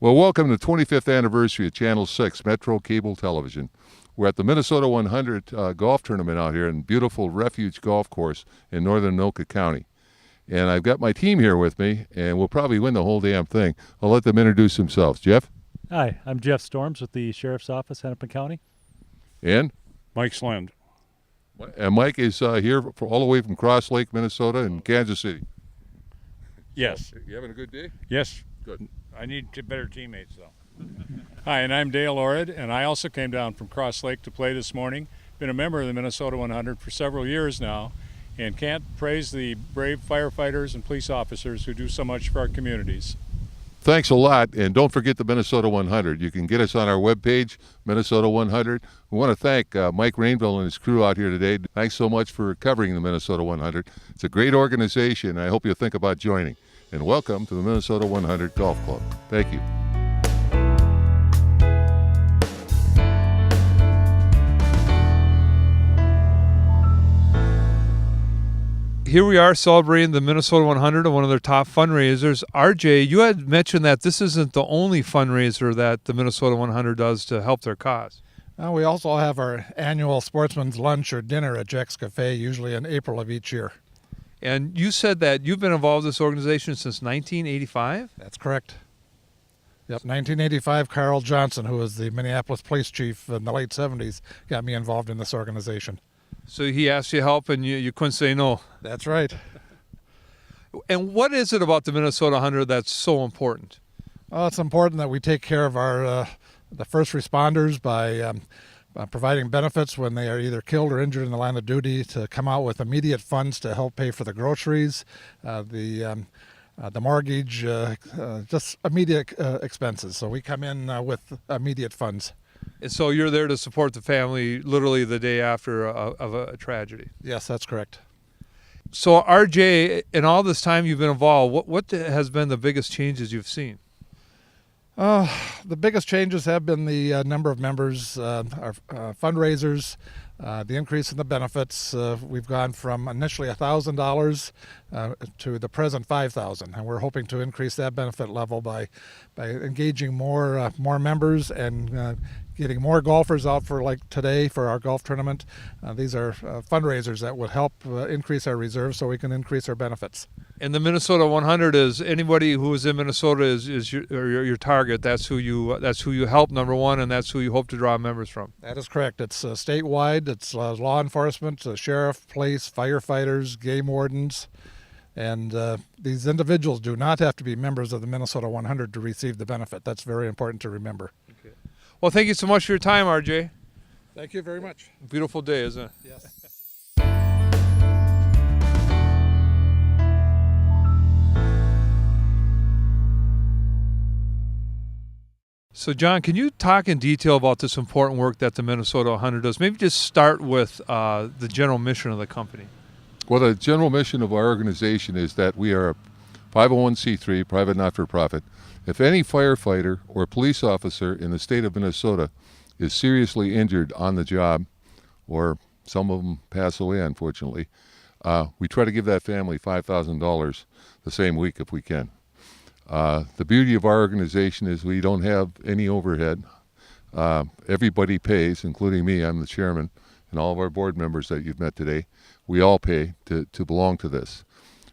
Well, welcome to the 25th anniversary of Channel 6 Metro Cable Television. We're at the Minnesota 100 golf tournament out here in beautiful Refuge Golf Course in northern Anoka County. And I've got my team here with me, and we'll probably win the whole damn thing. I'll let them introduce themselves. Jeff? Hi, I'm Jeff Storms with the Sheriff's Office, Hennepin County. And? Mike Slend. And Mike is here all the way from Cross Lake, Minnesota, and Kansas City. Yes. You having a good day? Yes. Good. I need better teammates, though. Hi, and I'm Dale Orid, and I also came down from Cross Lake to play this morning. Been a member of the Minnesota 100 for several years now, and can't praise the brave firefighters and police officers who do so much for our communities. Thanks a lot, and don't forget the Minnesota 100. You can get us on our webpage, Minnesota 100. We want to thank Mike Rainville and his crew out here today. Thanks so much for covering the Minnesota 100. It's a great organization, and I hope you'll think about joining. And welcome to the Minnesota 100 Golf Club. Thank you. Here we are celebrating the Minnesota 100 and one of their top fundraisers. RJ, you had mentioned that this isn't the only fundraiser that the Minnesota 100 does to help their cause. We also have our annual sportsman's lunch or dinner at Jack's Cafe, usually in April of each year. And you said that you've been involved in this organization since 1985? That's correct. Yep, 1985, Carl Johnson, who was the Minneapolis police chief in the late 70s, got me involved in this organization. So he asked you help and you couldn't say no. That's right. And what is it about the Minnesota 100 that's so important? Well, it's important that we take care of our the first responders by providing benefits when they are either killed or injured in the line of duty, to come out with immediate funds to help pay for the groceries, the mortgage, just immediate expenses. So we come in with immediate funds. And so you're there to support the family literally the day after of a tragedy. Yes, that's correct. So RJ, in all this time you've been involved, what has been the biggest changes you've seen? The biggest changes have been the number of members, our fundraisers, the increase in the benefits. We've gone from initially $1,000 to the present $5,000, and we're hoping to increase that benefit level by engaging more members and getting more golfers out for, like today, for our golf tournament. These are fundraisers that would help increase our reserves so we can increase our benefits. And the Minnesota 100 is anybody who is in Minnesota is your target. That's who you help, number one, and that's who you hope to draw members from. That is correct. It's statewide. It's law enforcement, sheriff, police, firefighters, game wardens. And these individuals do not have to be members of the Minnesota 100 to receive the benefit. That's very important to remember. Okay. Well, thank you so much for your time, RJ. Thank you very much. Beautiful day, isn't it? Yes. So, John, can you talk in detail about this important work that the Minnesota 100 does? Maybe just start with the general mission of the company. Well, the general mission of our organization is that we are a 501c3, private not-for-profit. If any firefighter or police officer in the state of Minnesota is seriously injured on the job, or some of them pass away, unfortunately, we try to give that family $5,000 the same week if we can. The beauty of our organization is we don't have any overhead. Everybody pays, including me. I'm the chairman, and all of our board members that you've met today. We all pay to belong to this.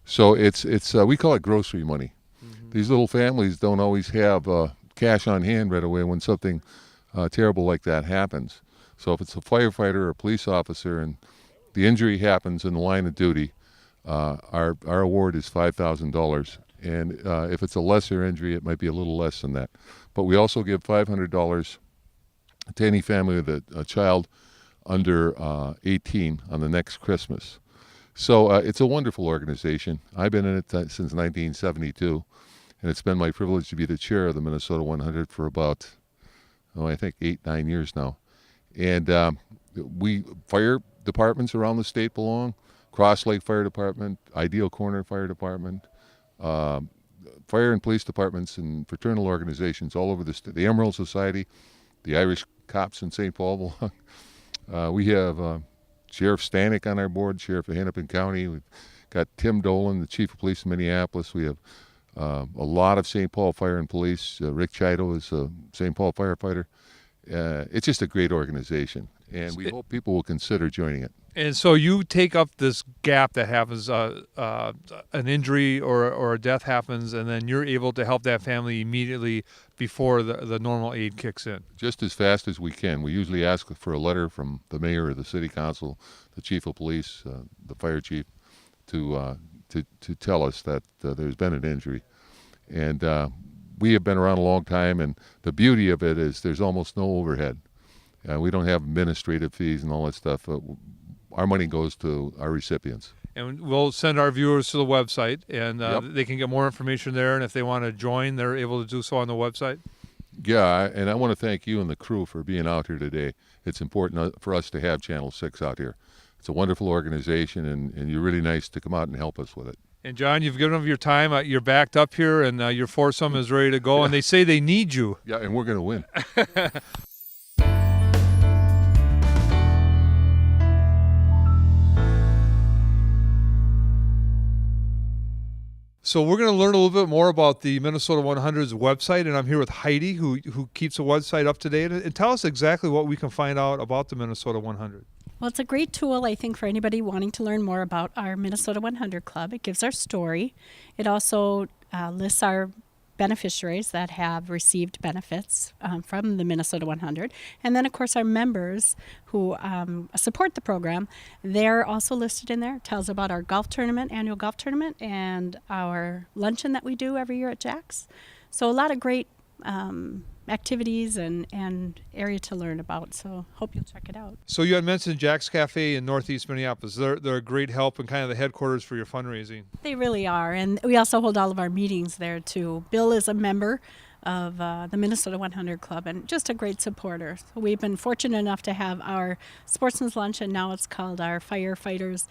So it's we call it grocery money. Mm-hmm. These little families don't always have cash on hand right away when something terrible like that happens. So if it's a firefighter or a police officer and the injury happens in the line of duty, our award is $5,000. And if it's a lesser injury, it might be a little less than that. But we also give $500 to any family with a child under 18 on the next Christmas. So it's a wonderful organization. I've been in it since 1972, and it's been my privilege to be the chair of the Minnesota 100 for about, I think 8-9 years now. And we fire departments around the state belong. Cross Lake Fire Department, Ideal Corner Fire Department, fire and police departments and fraternal organizations all over the state. The Emerald Society, the Irish Cops in St. Paul belong. We have Sheriff Stanek on our board, Sheriff of Hennepin County. We've got Tim Dolan, the Chief of Police in Minneapolis. We have A lot of St. Paul Fire and Police. Rick Chido is a St. Paul firefighter. It's just a great organization, and we hope people will consider joining it. And so you take up this gap that happens, an injury or a death happens, and then you're able to help that family immediately before the normal aid kicks in. Just as fast as we can. We usually ask for a letter from the mayor or the city council, the chief of police, the fire chief, to tell us that there's been an injury. And we have been around a long time, and the beauty of it is there's almost no overhead. We don't have administrative fees and all that stuff. Our money goes to our recipients. And we'll send our viewers to the website, and Yep. they can get more information there. And if they want to join, they're able to do so on the website. Yeah, and I want to thank you and the crew for being out here today. It's important for us to have Channel 6 out here. It's a wonderful organization, and you're really nice to come out and help us with it. And John, you've given them your time. You're backed up here, and your foursome is ready to go. And they say they need you. Yeah, and we're going to win. So we're going to learn a little bit more about the Minnesota 100's website, and I'm here with Heidi, who keeps the website up to date. And tell us exactly what we can find out about the Minnesota 100. Well, it's a great tool, I think, for anybody wanting to learn more about our Minnesota 100 Club. It gives our story. It also lists our beneficiaries that have received benefits from the Minnesota 100. And then, of course, our members who support the program, they're also listed in there. It tells about our golf tournament, annual golf tournament, and our luncheon that we do every year at Jack's. So a lot of great activities and area to learn about. So hope you'll check it out. So you had mentioned Jack's Cafe in Northeast Minneapolis. They're a great help and kind of the headquarters for your fundraising. They really are. And we also hold all of our meetings there, too. Bill is a member of the Minnesota 100 Club and just a great supporter. So we've been fortunate enough to have our Sportsman's Lunch, and now it's called our Firefighters,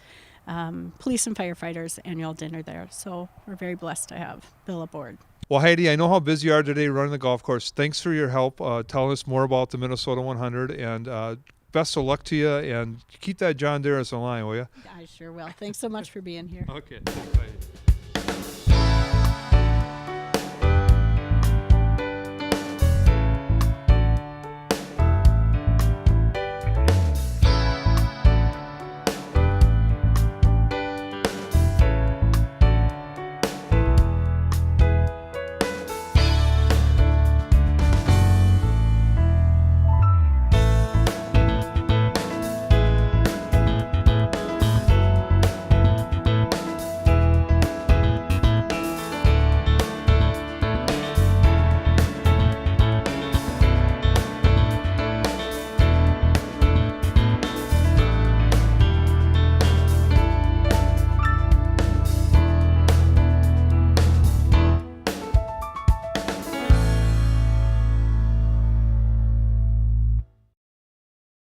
Police and Firefighters annual dinner there. So we're very blessed to have Bill aboard. Well, Heidi, I know how busy you are today running the golf course. Thanks for your help telling us more about the Minnesota 100, and best of luck to you, and keep that John Darris in line, will you? I sure will. Thanks so much for being here. Okay. Thanks, Heidi.